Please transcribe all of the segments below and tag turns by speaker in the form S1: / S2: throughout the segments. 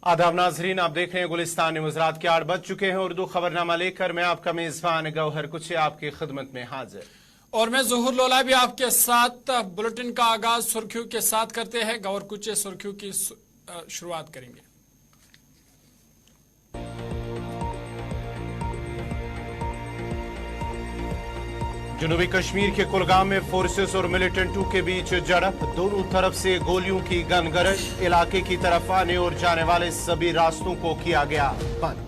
S1: आदाब नाजरीन, आप देख रहे हैं गुलिस्तान न्यूज़। रात के 8 बज चुके हैं। उर्दू खबरनामा लेकर मैं आपका मेजबान गौहर कुछ आपकी खिदमत में हाजिर
S2: और मैं ज़ुहूर लोला भी आपके साथ। बुलेटिन का आगाज सुर्खियों के साथ करते हैं। गौहर कुछ सुर्खियों की शुरुआत करेंगे।
S1: जनूबी कश्मीर के कुलगाम में फोर्सेस और मिलिटेंटों के बीच झड़प। दोनों तरफ से गोलियों की गनगरज। इलाके की तरफ आने और जाने वाले सभी रास्तों को किया गया बंद।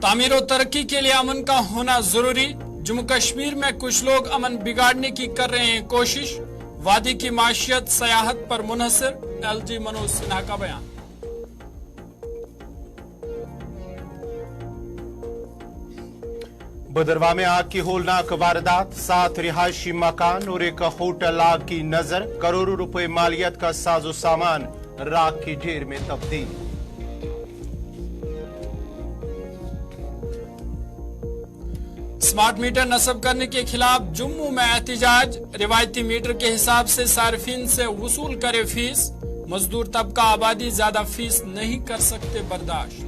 S2: तामीर और तरक्की के लिए अमन का होना जरूरी। जम्मू कश्मीर में कुछ लोग अमन बिगाड़ने की कर रहे हैं कोशिश। वादी की माशियत सयाहत पर मुनहसर। LG मनोज सिन्हा का बयान।
S1: बदरवा में आग की होलनाक वारदात। 7 रिहायशी मकान और एक होटल आग की नजर। करोड़ों रुपए मालियत का साजो सामान राख की ढेर में तब्दील।
S2: स्मार्ट मीटर नस्ब करने के खिलाफ जम्मू में एहतजाज। रिवायती मीटर के हिसाब से सार्फिन से वसूल करे फीस। मजदूर तबका आबादी ज्यादा फीस नहीं कर सकते बर्दाश्त।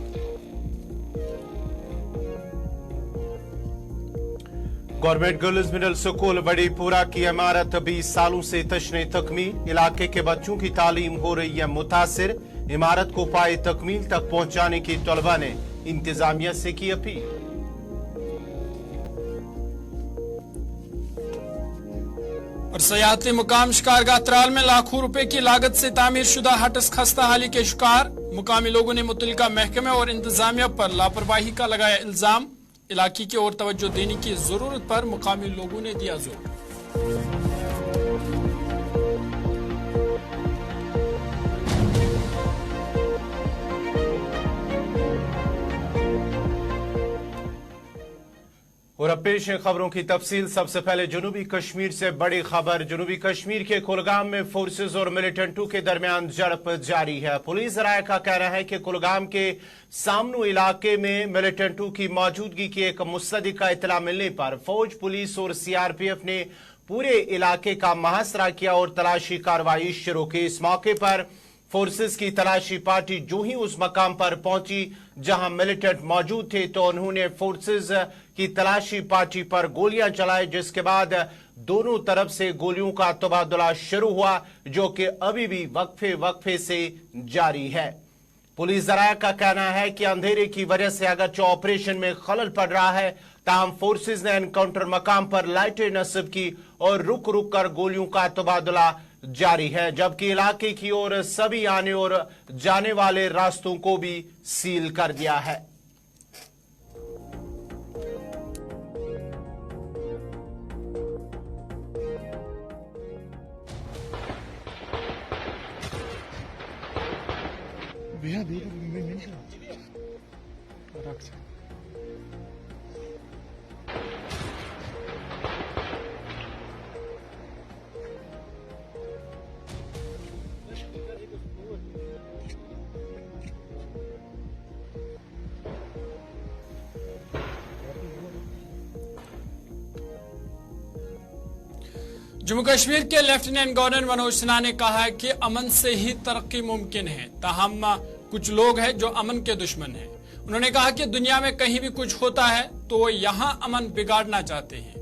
S1: गवर्नमेंट गर्ल्स मिडिल स्कूल बड़ीपुरा की इमारत 20 सालों से तशने तकमील। इलाके के बच्चों की तालीम हो रही है मुतासिर। इमारत को पाए तकमील तक पहुंचाने की तलबा ने इंतजामिया से की अपील।
S2: और सयाहती मुकाम शिकारगाह त्राल में लाखों रुपए की लागत से तामीर शुदा हट्स खस्ता हाली के शिकार। मुकामी लोगों ने मुतल्लिका महकमे और इंतजामिया पर लापरवाही का लगाया इल्जाम। इलाके की ओर तवज्जो देने की जरूरत पर मुकामी लोगों ने दिया जोर।
S1: और अब पेश है खबरों की तफसील। सबसे पहले जनूबी कश्मीर से बड़ी खबर। जनूबी कश्मीर के कुलगाम में फोर्सेस और मिलिटेंटों के दरमियान झड़प जारी है। पुलिस राय का कहना है कि कुलगाम के सामनू इलाके में मिलिटेंटों की मौजूदगी की एक मुस्तदिका इतला मिलने पर फौज, पुलिस और CRPF ने पूरे इलाके का मुहासरा किया और तलाशी कार्रवाई शुरू की। इस मौके पर फोर्सेस की तलाशी पार्टी जो ही उस मकाम पर पहुंची जहां मिलिटेंट मौजूद थे तो उन्होंने फोर्सेस की तलाशी पार्टी पर गोलियां चलाई, जिसके बाद दोनों तरफ से गोलियों का तबादला शुरू हुआ जो कि अभी भी वक्फे वक्फे से जारी है। पुलिस जराया का कहना है कि अंधेरे की वजह से अगरचे ऑपरेशन में खलल पड़ रहा है, ताहम फोर्सेस ने एनकाउंटर मकाम पर लाइटें नस्ब की और रुक रुक कर गोलियों का तबादला जारी है, जबकि इलाके की ओर सभी आने और जाने वाले रास्तों को भी सील कर दिया है।
S2: जम्मू कश्मीर के लेफ्टिनेंट गवर्नर मनोज सिन्हा ने कहा है कि अमन से ही तरक्की मुमकिन है, ताहम कुछ लोग हैं जो अमन के दुश्मन हैं। उन्होंने कहा कि दुनिया में कहीं भी कुछ होता है तो वो यहां अमन बिगाड़ना चाहते हैं।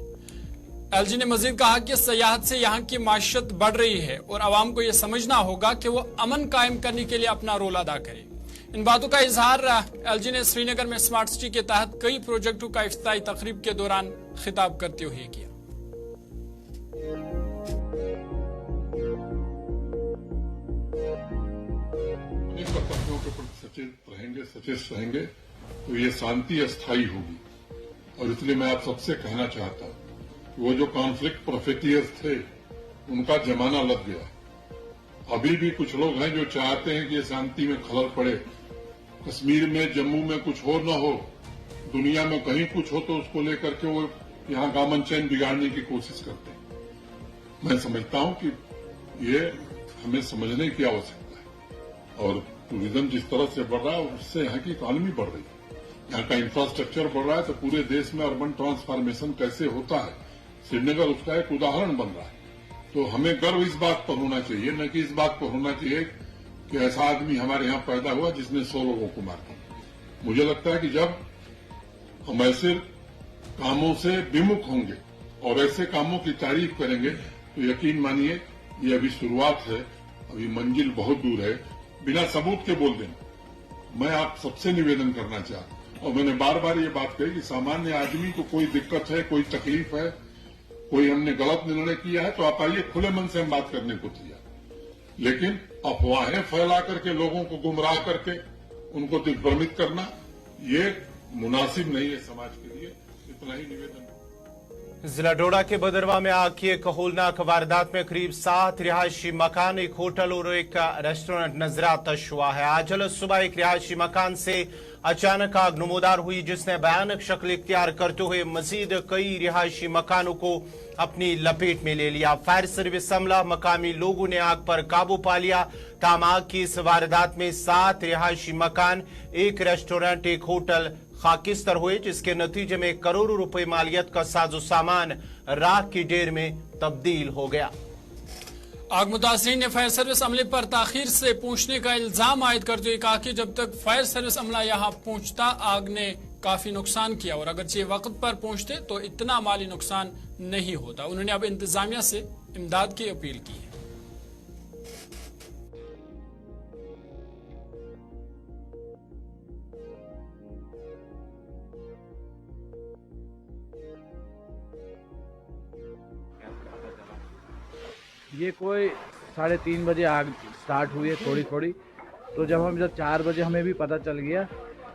S2: LG ने मजीद कहा कि सयाहत से यहाँ की माशियत बढ़ रही है और आवाम को यह समझना होगा कि वो अमन कायम करने के लिए अपना रोल अदा करे। इन बातों का इजहार LG ने श्रीनगर में स्मार्ट सिटी के तहत कई प्रोजेक्टों का इफ्तिताही तकरीब के दौरान खिताब करते हुए किया।
S3: कर्तव्यों के प्रति सचेत रहेंगे तो ये शांति अस्थायी होगी। और इसलिए मैं आप सबसे कहना चाहता हूं कि वो जो कॉन्फ्लिक्ट प्रोफेटियर्स थे उनका जमाना लग गया। अभी भी कुछ लोग हैं जो चाहते हैं कि ये शांति में खलल पड़े, कश्मीर में, जम्मू में कुछ हो न हो, दुनिया में कहीं कुछ हो तो उसको लेकर के वो यहाँ का अमन चैन बिगाड़ने की कोशिश करते हैं। मैं समझता हूं कि ये हमें समझने की आवश्यकता है। और टूरिज्म जिस तरह से बढ़ रहा है उससे यहाँ की इकॉनमी बढ़ रही है, यहाँ का इंफ्रास्ट्रक्चर बढ़ रहा है, तो पूरे देश में अर्बन ट्रांसफॉर्मेशन कैसे होता है, श्रीनगर उसका एक उदाहरण बन रहा है। तो हमें गर्व इस बात पर होना चाहिए, न कि इस बात पर होना चाहिए कि ऐसा आदमी हमारे यहाँ पैदा हुआ जिसने 100 लोगों को मार दिया। मुझे लगता है कि जब हम ऐसे कामों से विमुख होंगे और ऐसे कामों की तारीफ करेंगे तो यकीन मानिए ये अभी शुरुआत है, अभी मंजिल बहुत दूर है। बिना सबूत के बोल देना। मैं आप सबसे निवेदन करना चाहता हूं और मैंने बार बार ये बात कही कि सामान्य आदमी को कोई दिक्कत है, कोई तकलीफ है, कोई हमने गलत निर्णय किया है तो आप आइए, खुले मन से हम बात करने को तैयार। लेकिन अफवाहें फैला करके लोगों को गुमराह करके उनको दिग्भ्रमित करना ये मुनासिब नहीं है समाज के लिए। इतना ही निवेदन।
S1: जिला डोडा के बदरवा में आग की एक होलनाक वारदात में करीब 7 रिहायशी मकान, एक होटल और एक रेस्टोरेंट नजरातश हुआ है। आज सुबह एक रिहायशी मकान से अचानक आग नमूदार हुई जिसने भयानक शक्ल इख्तियार करते हुए मजीद कई रिहायशी मकानों को अपनी लपेट में ले लिया। फायर सर्विस अमला, मकामी लोगों ने आग पर काबू पा लिया। ताम आग की इस वारदात में 7 रिहायशी मकान, एक रेस्टोरेंट, एक होटल खाकिस्तर हुए जिसके नतीजे में करोड़ों रुपए मालियत का साजो सामान राख की ढेर में तब्दील हो गया।
S2: आग मुतासरीन ने फायर सर्विस अमले पर ताखीर से पहुंचने का इल्जाम आयद करते हुए कहा कि जब तक फायर सर्विस अमला यहां पहुंचता आग ने काफी नुकसान किया और अगर ये वक्त पर पहुंचते तो इतना माली नुकसान नहीं होता। उन्होंने अब इंतजामिया से इमदाद की अपील की है।
S4: ये कोई 3:30 बजे आग स्टार्ट हुई है थोड़ी थोड़ी। तो जब 4 बजे हमें भी पता चल गया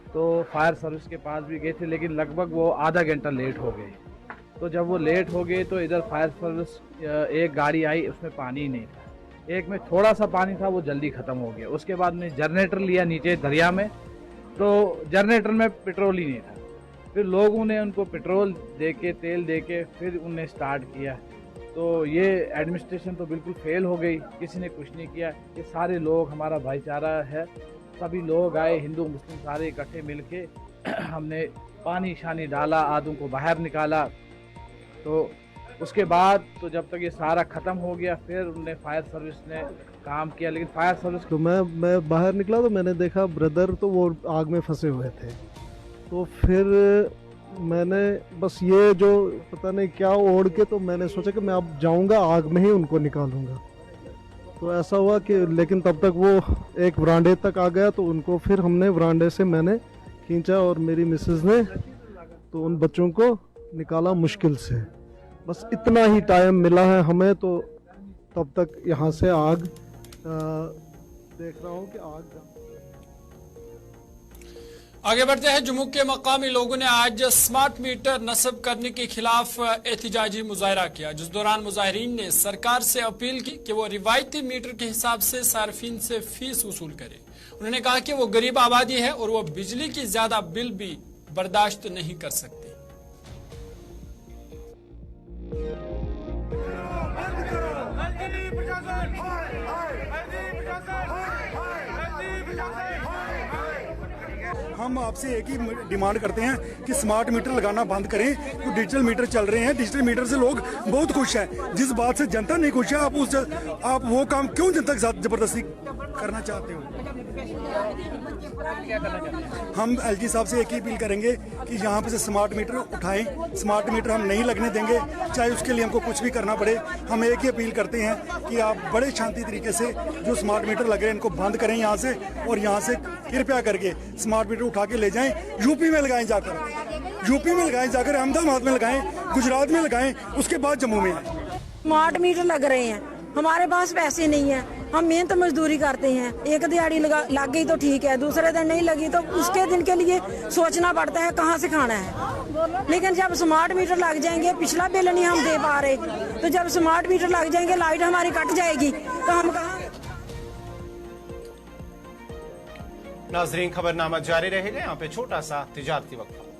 S4: तो फायर सर्विस के पास भी गए थे, लेकिन लगभग वो आधा घंटा लेट हो गए। तो जब वो लेट हो गए तो इधर फायर सर्विस एक गाड़ी आई, उसमें पानी नहीं था, एक में थोड़ा सा पानी था, वो जल्दी ख़त्म हो गया। उसके बाद ने जनरेटर लिया नीचे दरिया में, तो जनरेटर में पेट्रोल ही नहीं था। फिर लोगों ने उनको पेट्रोल दे के, तेल दे के फिर उन्हें स्टार्ट किया। तो ये एडमिनिस्ट्रेशन तो बिल्कुल फेल हो गई, किसी ने कुछ नहीं किया। ये सारे लोग, हमारा भाईचारा है, सभी लोग आए, हिंदू मुस्लिम सारे इकट्ठे मिलके हमने पानी शानी डाला, आदों को बाहर निकाला। तो उसके बाद तो जब तक ये सारा ख़त्म हो गया फिर उन्हें फायर सर्विस ने काम किया, लेकिन फायर सर्विस
S5: तो मैं बाहर निकला तो मैंने देखा ब्रदर तो वो आग में फंसे हुए थे। तो फिर मैंने बस ये जो पता नहीं क्या ओढ़ के, तो मैंने सोचा कि मैं अब जाऊंगा आग में ही उनको निकालूंगा। तो ऐसा हुआ कि लेकिन तब तक वो एक वरांडे तक आ गया, तो उनको फिर हमने वरांडे से मैंने खींचा और मेरी मिसेस ने तो उन बच्चों को निकाला मुश्किल से। बस इतना ही टाइम मिला है हमें। तो तब तक यहाँ से आग देख रहा हूँ कि आग।
S2: आगे बढ़ते हैं। जम्मू के मकामी लोगों ने आज स्मार्ट मीटर नस्ब करने के खिलाफ एहतिजाजी मुजाहरा किया, जिस दौरान मुजाहिरीन ने सरकार से अपील की कि वो रिवायती मीटर के हिसाब से सार्फिन से फीस वसूल करे। उन्होंने कहा कि वो गरीब आबादी है और वो बिजली की ज्यादा बिल भी बर्दाश्त नहीं कर सकते।
S6: हम आपसे एक ही डिमांड करते हैं कि स्मार्ट मीटर लगाना बंद करें। तो डिजिटल मीटर चल रहे हैं, डिजिटल मीटर से लोग बहुत खुश हैं। जिस बात से जनता नहीं खुश है, आप वो काम क्यों जनता के साथ जबरदस्ती करना चाहते हो? हम एलजी साहब से एक ही अपील करेंगे कि यहाँ पे से स्मार्ट मीटर उठाएं। स्मार्ट मीटर हम नहीं लगने देंगे, चाहे उसके लिए हमको कुछ भी करना पड़े। हम एक ही अपील करते हैं कि आप बड़े शांति तरीके से जो स्मार्ट मीटर लगे हैं इनको बंद करें यहाँ से, और यहाँ से कृपया करके स्मार्ट मीटर उठा के ले जाएं। यूपी में लगाएं जाकर, यूपी में लगाएं जाकर, अहमदाबाद में लगाएं, गुजरात में लगाएं, उसके बाद जम्मू में।
S7: स्मार्ट मीटर लग रहे हैं, हमारे पास पैसे नहीं है, हम मेहनत मजदूरी करते हैं। एक दिहाड़ी लग गई तो ठीक है, दूसरे दिन नहीं लगी तो उसके दिन के लिए सोचना पड़ता है कहाँ से खाना है। लेकिन जब स्मार्ट मीटर लग जाएंगे, पिछला बिल नहीं हम दे पा रहे, तो जब स्मार्ट मीटर लग जाएंगे, लाइट हमारी कट जाएगी तो हम कहाँ।
S1: नाजरीन, खबरनामा जारी रहेगा। यहाँ पे छोटा सा तिजारती वक्त।